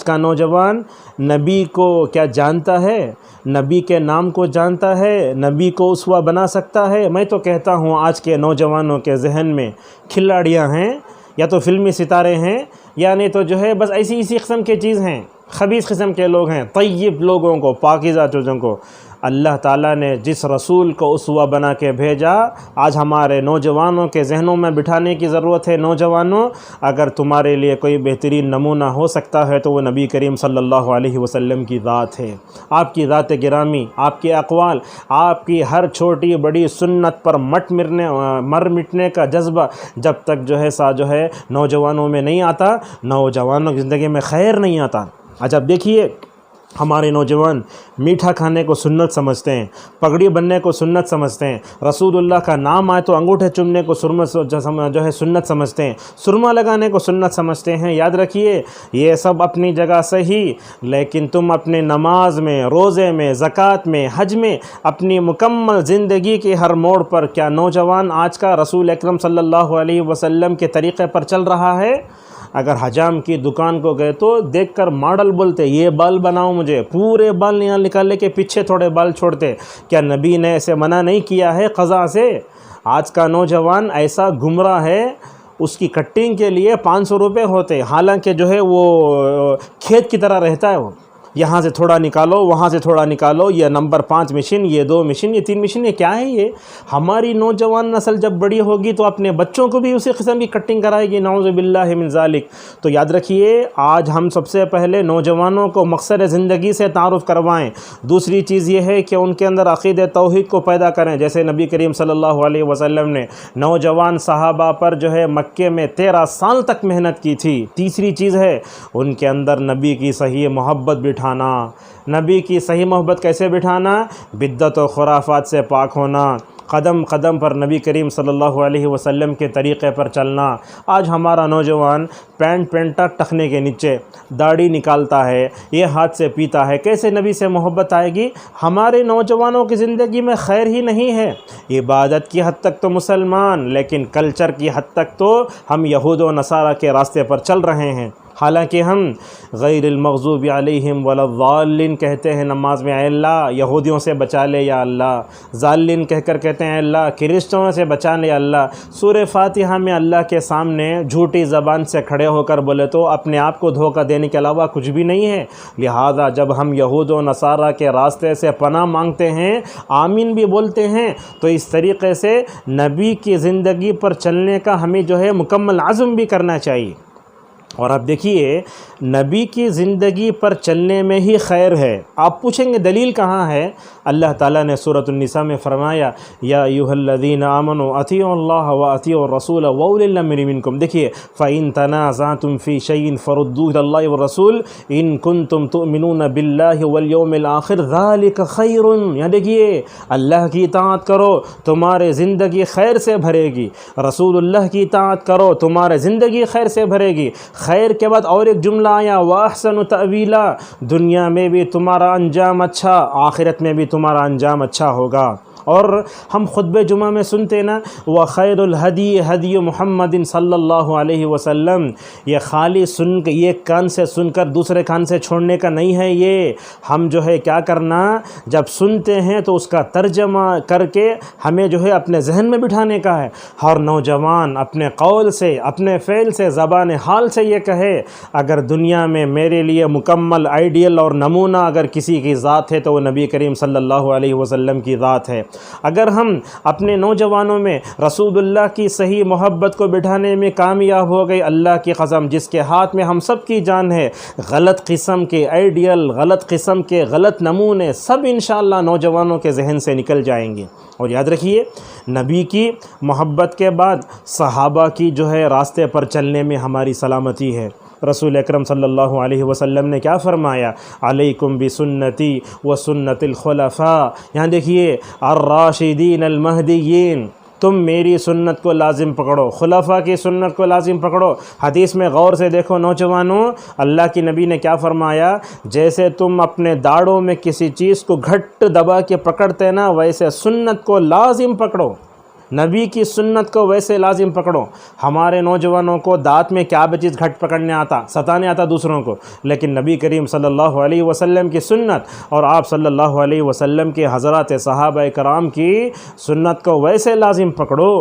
کا نوجوان نبی کو کیا جانتا ہے؟ نبی کے نام کو جانتا ہے؟ نبی کو اسوہ بنا سکتا ہے؟ میں تو کہتا ہوں آج کے نوجوانوں کے ذہن میں کھلاڑیاں ہیں یا تو فلمی ستارے ہیں یعنی تو جو ہے بس ایسی اسی قسم کی چیز ہیں، خبیث قسم کے لوگ ہیں۔ طیب لوگوں کو، پاکیزہ چیزوں کو اللہ تعالیٰ نے جس رسول کو اسوہ بنا کے بھیجا، آج ہمارے نوجوانوں کے ذہنوں میں بٹھانے کی ضرورت ہے۔ نوجوانوں، اگر تمہارے لیے کوئی بہترین نمونہ ہو سکتا ہے تو وہ نبی کریم صلی اللہ علیہ وسلم کی ذات ہے۔ آپ کی ذات گرامی، آپ کے اقوال، آپ کی ہر چھوٹی بڑی سنت پر مر مٹنے کا جذبہ جب تک جو ہے نوجوانوں میں نہیں آتا، نوجوانوں کی زندگی میں خیر نہیں آتا۔ اچھا دیکھیے، ہمارے نوجوان میٹھا کھانے کو سنت سمجھتے ہیں، پگڑی بننے کو سنت سمجھتے ہیں، رسول اللہ کا نام آئے تو انگوٹھے چومنے کو سنت سمجھتے ہیں، سرما لگانے کو سنت سمجھتے ہیں۔ یاد رکھیے، یہ سب اپنی جگہ صحیح، لیکن تم اپنے نماز میں، روزے میں، زکوٰۃ میں، حج میں، اپنی مکمل زندگی کے ہر موڑ پر کیا نوجوان آج کا رسول اکرم صلی اللہ علیہ وسلم کے طریقے پر چل رہا ہے؟ اگر حجام کی دکان کو گئے تو دیکھ کر ماڈل بولتے، یہ بال بناؤ مجھے، پورے بال یہاں نکالنے کے پیچھے تھوڑے بال چھوڑتے۔ کیا نبی نے ایسے منع نہیں کیا ہے قضا سے؟ آج کا نوجوان ایسا گمراہ ہے، اس کی کٹنگ کے لیے 500 روپے ہوتے، حالانکہ جو ہے وہ کھیت کی طرح رہتا ہے۔ وہ یہاں سے تھوڑا نکالو، وہاں سے تھوڑا نکالو، یہ نمبر 5 مشین، یہ 2 مشین، یہ 3 مشین، یہ کیا ہے یہ؟ ہماری نوجوان نسل جب بڑی ہوگی تو اپنے بچوں کو بھی اسی قسم کی کٹنگ کرائے گی، نعوذ باللہ من ذالک۔ تو یاد رکھیے، آج ہم سب سے پہلے نوجوانوں کو مقصد زندگی سے تعارف کروائیں۔ دوسری چیز یہ ہے کہ ان کے اندر عقیدہ توحید کو پیدا کریں، جیسے نبی کریم صلی اللہ علیہ وسلم نے نوجوان صحابہ پر جو ہے مکے میں 13 سال تک محنت کی تھی۔ تیسری چیز ہے ان کے اندر نبی کی صحیح محبت بٹھانا۔ نبی کی صحیح محبت کیسے بٹھانا؟ بدعت و خرافات سے پاک ہونا، قدم قدم پر نبی کریم صلی اللہ علیہ وسلم کے طریقے پر چلنا۔ آج ہمارا نوجوان پینٹا ٹخنے کے نیچے داڑھی نکالتا ہے، یہ ہاتھ سے پیتا ہے، کیسے نبی سے محبت آئے گی؟ ہمارے نوجوانوں کی زندگی میں خیر ہی نہیں ہے۔ عبادت کی حد تک تو مسلمان، لیکن کلچر کی حد تک تو ہم یہود و نصارہ کے راستے پر چل رہے ہیں۔ حالانکہ ہم غیر المغضوب علیہم ولا الضالین کہتے ہیں نماز میں، اے اللہ یہودیوں سے بچا لے یا اللہ، ضالین کہہ کر کہتے ہیں اے اللہ کرسچنوں سے بچا لے یا اللہ۔ سورہ فاتحہ میں اللہ کے سامنے جھوٹی زبان سے کھڑے ہو کر بولے تو اپنے آپ کو دھوکہ دینے کے علاوہ کچھ بھی نہیں ہے۔ لہذا جب ہم یہود و نصارہ کے راستے سے پناہ مانگتے ہیں، آمین بھی بولتے ہیں، تو اس طریقے سے نبی کی زندگی پر چلنے کا ہمیں جو ہے مکمل عزم بھی کرنا چاہیے۔ اور اب دیکھیے، نبی کی زندگی پر چلنے میں ہی خیر ہے۔ آپ پوچھیں گے دلیل کہاں ہے؟ اللہ تعالیٰ نے سورۃ النساء میں فرمایا، یا ایھا الذین آمنوا اطیعوا اللہ واطیعوا الرسول واولی الامر منکم۔ دیکھیے، فإن تنازعتم فی شیء فردوہ الی اللہ والرسول ان کنتم تؤمنون باللہ والیوم الآخر ذلک خیر۔ یہاں دیکھیے، اللہ کی اطاعت کرو تمہارے زندگی خیر سے بھرے گی، رسول اللہ کی اطاعت کرو تمہارے زندگی خیر سے بھرے گی۔ خیر کے بعد اور ایک جملہ آیا، وَأَحْسَنُ تَأْوِيلًا، دنیا میں بھی تمہارا انجام اچھا، آخرت میں بھی تمہارا انجام اچھا ہوگا۔ اور ہم خطبہ جمعہ میں سنتے نا، وَخَيْرُ الْهَدِيِ هَدْيُ مُحَمَّدٍ صلی اللہ علیہ وسلم، یہ خالی سن کے ایک کان سے سن کر دوسرے کان سے چھوڑنے کا نہیں ہے۔ یہ ہم جو ہے کیا کرنا، جب سنتے ہیں تو اس کا ترجمہ کر کے ہمیں جو ہے اپنے ذہن میں بٹھانے کا ہے۔ ہر نوجوان اپنے قول سے، اپنے فعل سے، زبان حال سے یہ کہے، اگر دنیا میں میرے لیے مکمل آئیڈیل اور نمونہ اگر کسی کی ذات ہے تو وہ نبی کریم صلی اللہ علیہ وسلم کی ذات ہے۔ اگر ہم اپنے نوجوانوں میں رسول اللہ کی صحیح محبت کو بٹھانے میں کامیاب ہو گئی، اللہ کی قسم جس کے ہاتھ میں ہم سب کی جان ہے، غلط قسم کے آئیڈیل، غلط قسم کے غلط نمونے سب انشاءاللہ نوجوانوں کے ذہن سے نکل جائیں گے۔ اور یاد رکھیے، نبی کی محبت کے بعد صحابہ کی جو ہے راستے پر چلنے میں ہماری سلامتی ہے۔ رسول اکرم صلی اللہ علیہ وسلم نے کیا فرمایا؟ علیکم بسنتی و سنت الخلفاء، یہاں دیکھیے، الراشدین المہدیین، تم میری سنت کو لازم پکڑو، خلفاء کی سنت کو لازم پکڑو۔ حدیث میں غور سے دیکھو نوجوانوں، اللہ کی نبی نے کیا فرمایا؟ جیسے تم اپنے داڑوں میں کسی چیز کو گھٹ دبا کے پکڑتے نا، ویسے سنت کو لازم پکڑو، نبی کی سنت کو ویسے لازم پکڑو۔ ہمارے نوجوانوں کو دانت میں کیا چیز گھٹ پکڑنے آتا، ستانے آتا دوسروں کو، لیکن نبی کریم صلی اللہ علیہ وسلم کی سنت اور آپ صلی اللہ علیہ وسلم کے حضرات صحابہ کرام کی سنت کو ویسے لازم پکڑو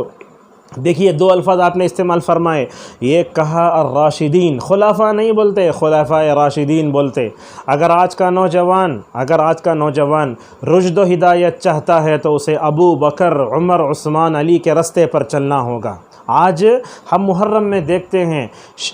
دیکھیے دو الفاظ آپ نے استعمال فرمائے، ایک کہا الراشدین، خلفاء نہیں بولتے، خلفاء راشدین بولتے۔ اگر آج کا نوجوان رشد و ہدایت چاہتا ہے تو اسے ابو بکر، عمر، عثمان، علی کے رستے پر چلنا ہوگا۔ آج ہم محرم میں دیکھتے ہیں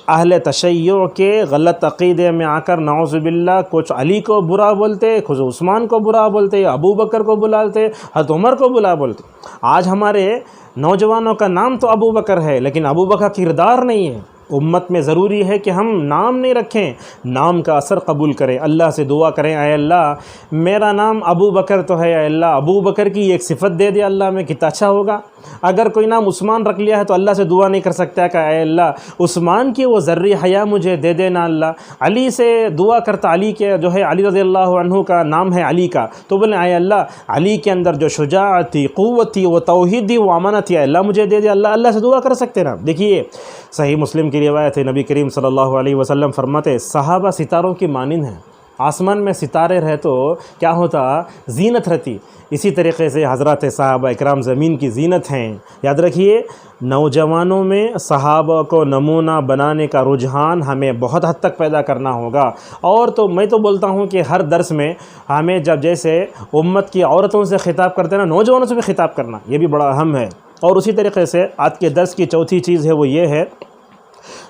اہل تشیع کے غلط عقیدے میں آ کر نعوذ باللہ کچھ علی کو برا بولتے، کچھ عثمان کو برا بولتے، ابو بکر کو بلاتے، حضرت عمر کو برا بولتے۔ آج ہمارے نوجوانوں کا نام تو ابو بکر ہے لیکن ابو بکر کردار نہیں ہے۔ امت میں ضروری ہے کہ ہم نام نہیں رکھیں، نام کا اثر قبول کریں، اللہ سے دعا کریں، اے اللہ میرا نام ابو بکر تو ہے، اے اللہ ابو بکر کی ایک صفت دے دے اللہ میں، کتنا اچھا ہوگا۔ اگر کوئی نام عثمان رکھ لیا ہے تو اللہ سے دعا نہیں کر سکتا کہ اے اللہ عثمان کی وہ ذرّی حیا مجھے دے دینا اللہ۔ علی سے دعا کرتا، علی کے جو ہے علی رضی اللہ عنہ کا نام ہے علی کا، تو بولیں اے اللہ علی کے اندر جو شجاعت تھی، قوت تھی، وہ توحید تھی، وہ امانت تھی، اللہ مجھے دے دے، اللہ سے دعا کر سکتے نا۔ دیکھیے صحیح مسلم کی روایت ہے، نبی کریم صلی اللہ علیہ وسلم فرماتے صحابہ ستاروں کی مانند ہیں، آسمان میں ستارے رہے تو کیا ہوتا، زینت رہتی، اسی طریقے سے حضرات صحابہ اکرام زمین کی زینت ہیں۔ یاد رکھیے نوجوانوں میں صحابہ کو نمونہ بنانے کا رجحان ہمیں بہت حد تک پیدا کرنا ہوگا۔ اور تو میں تو بولتا ہوں کہ ہر درس میں ہمیں جب جیسے امت کی عورتوں سے خطاب کرتے ہیں نا، نوجوانوں سے بھی خطاب کرنا، یہ بھی بڑا اہم ہے۔ اور اسی طریقے سے آج کے درس کی چوتھی چیز ہے وہ یہ ہے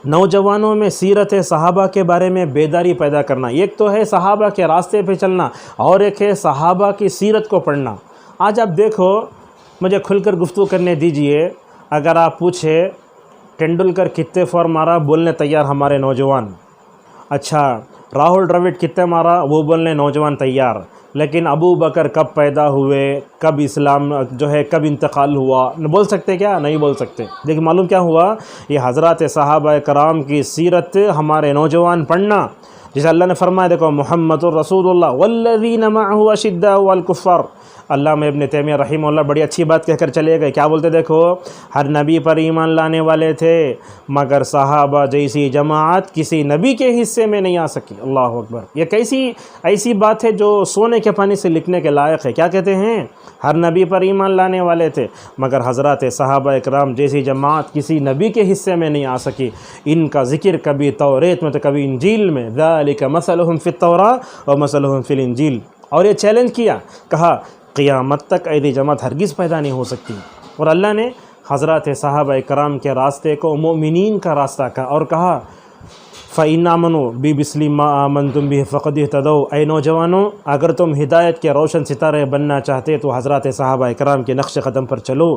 نوجوانوں میں سیرت صحابہ کے بارے میں بیداری پیدا کرنا۔ ایک تو ہے صحابہ کے راستے پہ چلنا اور ایک ہے صحابہ کی سیرت کو پڑھنا۔ آج آپ دیکھو، مجھے کھل کر گفتگو کرنے دیجئے، اگر آپ پوچھے ٹینڈولکر کتنے فور مارا، بولنے تیار ہمارے نوجوان۔ اچھا راہل ڈراوڈ کتنے مارا، وہ بولنے نوجوان تیار۔ لیکن ابو بکر کب پیدا ہوئے، کب اسلام جو ہے کب انتقال ہوا، بول سکتے کیا؟ نہیں بول سکتے۔ لیکن معلوم کیا ہوا، یہ حضرات صحابہ کرام کی سیرت ہمارے نوجوان پڑھنا، جسے اللہ نے فرمایا دیکھو محمد الرسول اللہ والذین معہ اشداء علی الکفار۔ علامہ ابن تیمیہ رحمہ اللہ بڑی اچھی بات کہہ کر چلے گئے، کیا بولتے دیکھو ہر نبی پر ایمان لانے والے تھے مگر صحابہ جیسی جماعت کسی نبی کے حصے میں نہیں آ سکی۔ اللہ اکبر، یہ کیسی ایسی بات ہے جو سونے کے پانی سے لکھنے کے لائق ہے۔ کیا کہتے ہیں؟ ہر نبی پر ایمان لانے والے تھے مگر حضرات صحابہ اکرام جیسی جماعت کسی نبی کے حصے میں نہیں آ سکی۔ ان کا ذکر کبھی توریت میں تو کبھی انجیل میں، ذالک مثلہم فی التوراۃ و مثلہم فی الانجیل۔ اور یہ چیلنج کیا، کہا قیامت تک ایسی جماعت ہرگز پیدا نہیں ہو سکتی۔ اور اللہ نے حضرات صحابہ کرام کے راستے کو مومنین کا راستہ کہا اور کہا فَإِنْ آمَنُوا بِمِثْلِ مَا آمَنْتُمْ بِهِ فَقَدِ اهْتَدَوْا۔ اے نوجوانوں اگر تم ہدایت کے روشن ستارے بننا چاہتے تو حضرات صحابہ کرام کے نقش قدم پر چلو۔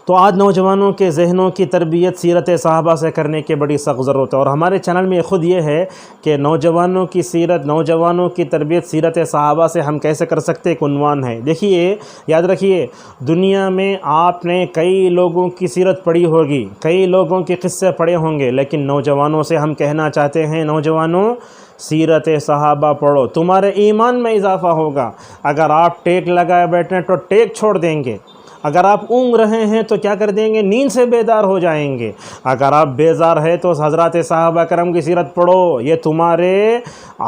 تو آج نوجوانوں کے ذہنوں کی تربیت سیرت صحابہ سے کرنے کی بڑی سخت ضرورت ہے، اور ہمارے چینل میں خود یہ ہے کہ نوجوانوں کی سیرت، نوجوانوں کی تربیت سیرت صحابہ سے ہم کیسے کر سکتے، ایک عنوان ہے۔ دیکھیے یاد رکھیے دنیا میں آپ نے کئی لوگوں کی سیرت پڑھی ہوگی، کئی لوگوں کے قصے پڑھے ہوں گے، لیکن نوجوانوں سے ہم کہنا چاہتے ہیں نوجوانوں سیرت صحابہ پڑھو، تمہارے ایمان میں اضافہ ہوگا۔ اگر آپ ٹیک لگائے بیٹھیں تو ٹیک چھوڑ دیں گے، اگر آپ اونگ رہے ہیں تو کیا کر دیں گے، نیند سے بیدار ہو جائیں گے۔ اگر آپ بیزار ہیں تو حضرات صحابہ کرام کی سیرت پڑھو، یہ تمہارے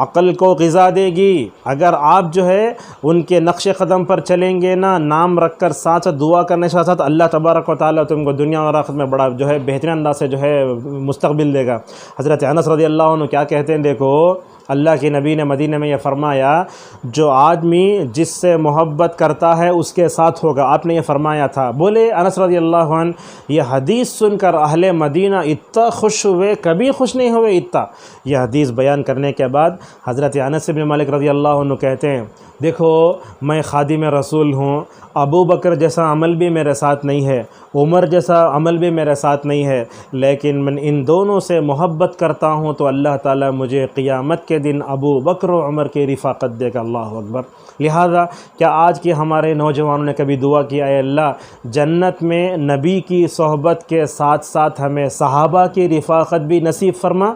عقل کو غذا دے گی۔ اگر آپ جو ہے ان کے نقش قدم پر چلیں گے نا، نام رکھ کر ساتھ دعا کرنے کے ساتھ اللہ تبارک و تعالیٰ تم کو دنیا اور آخرت میں بڑا جو ہے بہترین انداز سے جو ہے مستقبل دے گا۔ حضرت انس رضی اللہ عنہ کیا کہتے ہیں، دیکھو اللہ کے نبی نے مدینہ میں یہ فرمایا جو آدمی جس سے محبت کرتا ہے اس کے ساتھ ہوگا، آپ نے یہ فرمایا تھا۔ بولے انس رضی اللہ عنہ یہ حدیث سن کر اہل مدینہ اتنا خوش ہوئے، کبھی خوش نہیں ہوئے اتنا۔ یہ حدیث بیان کرنے کے بعد حضرت انس بن مالک رضی اللہ عنہ کہتے ہیں دیکھو میں خادم رسول ہوں، ابو بکر جیسا عمل بھی میرے ساتھ نہیں ہے، عمر جیسا عمل بھی میرے ساتھ نہیں ہے، لیکن میں ان دونوں سے محبت کرتا ہوں تو اللہ تعالیٰ مجھے قیامت کے دن ابو بکر و عمر کی رفاقت دے گا۔ اللہ اکبر۔ لہذا کیا آج کے ہمارے نوجوانوں نے کبھی دعا کیا اے اللہ جنت میں نبی کی صحبت کے ساتھ ساتھ ہمیں صحابہ کی رفاقت بھی نصیب فرما؟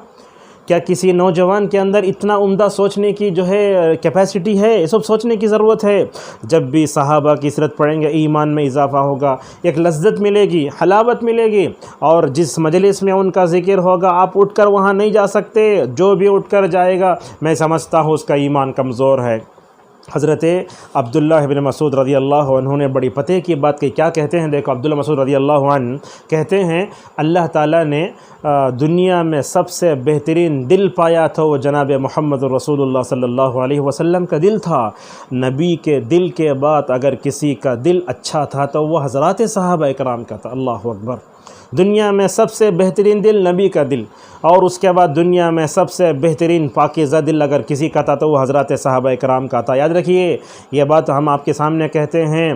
کیا کسی نوجوان کے اندر اتنا عمدہ سوچنے کی جو ہے کیپیسٹی ہے؟ یہ سب سوچنے کی ضرورت ہے۔ جب بھی صحابہ کی سیرت پڑھیں گے ایمان میں اضافہ ہوگا، ایک لذت ملے گی، حلاوت ملے گی، اور جس مجلس میں ان کا ذکر ہوگا آپ اٹھ کر وہاں نہیں جا سکتے، جو بھی اٹھ کر جائے گا میں سمجھتا ہوں اس کا ایمان کمزور ہے۔ حضرت عبداللہ ابن مسعود رضی اللہ عنہ نے بڑی پتے کی بات کی. کیا کہتے ہیں؟ دیکھو، عبداللہ مسعود رضی اللہ عنہ کہتے ہیں اللہ تعالیٰ نے دنیا میں سب سے بہترین دل پایا تھا وہ جناب محمد رسول اللہ صلی اللہ علیہ وسلم کا دل تھا. نبی کے دل کے بعد اگر کسی کا دل اچھا تھا تو وہ حضرات صحابہ اکرام کا تھا. اللہ اکبر. دنیا میں سب سے بہترین دل نبی کا دل، اور اس کے بعد دنیا میں سب سے بہترین پاکیزہ دل اگر کسی کا تھا تو وہ حضرات صحابہ اکرام کا تھا. یاد رکھیے، یہ بات ہم آپ کے سامنے کہتے ہیں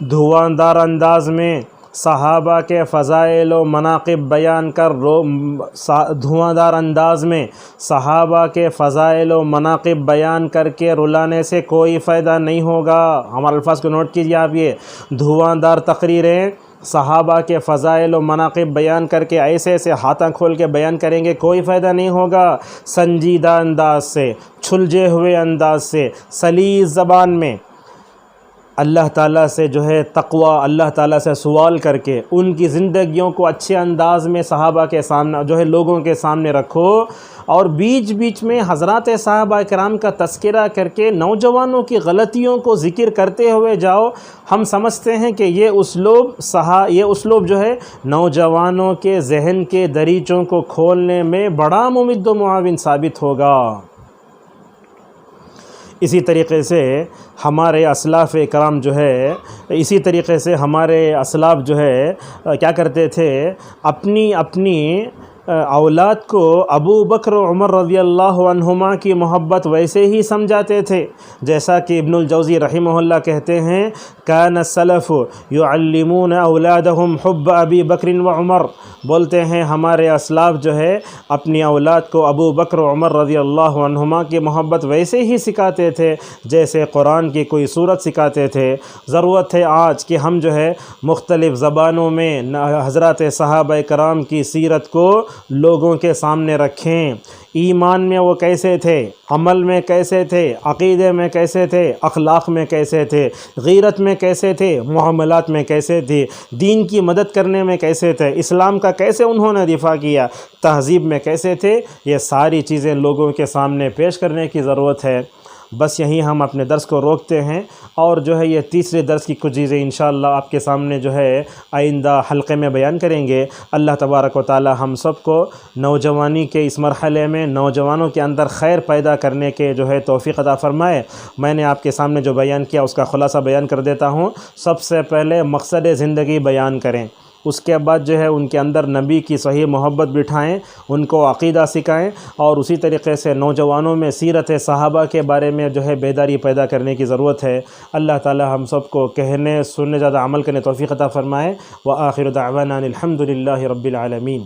دھواندار انداز میں صحابہ کے فضائل و مناقب بیان کر دھواندار انداز میں صحابہ کے فضائل و مناقب بیان کر کے رلانے سے کوئی فائدہ نہیں ہوگا. ہمارے الفاظ کو نوٹ کیجیے آپ. یہ دھواندار تقریریں صحابہ کے فضائل و مناقب بیان کر کے ایسے ایسے ہاتھاں کھول کے بیان کریں گے، کوئی فائدہ نہیں ہوگا. سنجیدہ انداز سے، چھلجے ہوئے انداز سے، سلیس زبان میں اللہ تعالیٰ سے جو ہے تقوی، اللہ تعالیٰ سے سوال کر کے ان کی زندگیوں کو اچھے انداز میں صحابہ کے سامنے جو ہے لوگوں کے سامنے رکھو، اور بیچ بیچ میں حضرات صحابہ کرام کا تذکرہ کر کے نوجوانوں کی غلطیوں کو ذکر کرتے ہوئے جاؤ. ہم سمجھتے ہیں کہ یہ اسلوب جو ہے نوجوانوں کے ذہن کے دریچوں کو کھولنے میں بڑا ممد و معاون ثابت ہوگا. اسی طریقے سے ہمارے اسلاف کرام جو ہے کیا کرتے تھے، اپنی اولاد کو ابو بکر و عمر رضی اللہ عنہما کی محبت ویسے ہی سمجھاتے تھے جیسا کہ ابن الجوزی رحمہ اللہ کہتے ہیں کان السلف یعلمون اولادہم حب ابی بکر و عمر. بولتے ہیں ہمارے اسلاف جو ہے اپنی اولاد کو ابو بکر و عمر رضی اللہ عنہما کی محبت ویسے ہی سکھاتے تھے جیسے قرآن کی کوئی صورت سکھاتے تھے. ضرورت ہے آج کہ ہم جو ہے مختلف زبانوں میں حضرات صحابہ کرام کی سیرت کو لوگوں کے سامنے رکھیں. ایمان میں وہ کیسے تھے، عمل میں کیسے تھے، عقیدے میں کیسے تھے، اخلاق میں کیسے تھے، غیرت میں کیسے تھے، معاملات میں کیسے تھے، دین کی مدد کرنے میں کیسے تھے، اسلام کا کیسے انہوں نے دفاع کیا، تہذیب میں کیسے تھے. یہ ساری چیزیں لوگوں کے سامنے پیش کرنے کی ضرورت ہے. بس یہیں ہم اپنے درس کو روکتے ہیں، اور جو ہے یہ تیسرے درس کی کچھ چیزیں انشاءاللہ آپ کے سامنے جو ہے آئندہ حلقے میں بیان کریں گے. اللہ تبارک و تعالی ہم سب کو نوجوانی کے اس مرحلے میں نوجوانوں کے اندر خیر پیدا کرنے کے جو ہے توفیق عطا فرمائے. میں نے آپ کے سامنے جو بیان کیا اس کا خلاصہ بیان کر دیتا ہوں. سب سے پہلے مقصد زندگی بیان کریں، اس کے بعد جو ہے ان کے اندر نبی کی صحیح محبت بٹھائیں، ان کو عقیدہ سکھائیں، اور اسی طریقے سے نوجوانوں میں سیرت صحابہ کے بارے میں جو ہے بیداری پیدا کرنے کی ضرورت ہے. اللہ تعالی ہم سب کو کہنے سننے زیادہ عمل کرنے توفیق عطا فرمائے. وآخر دعوانا الحمد للہ رب العالمین.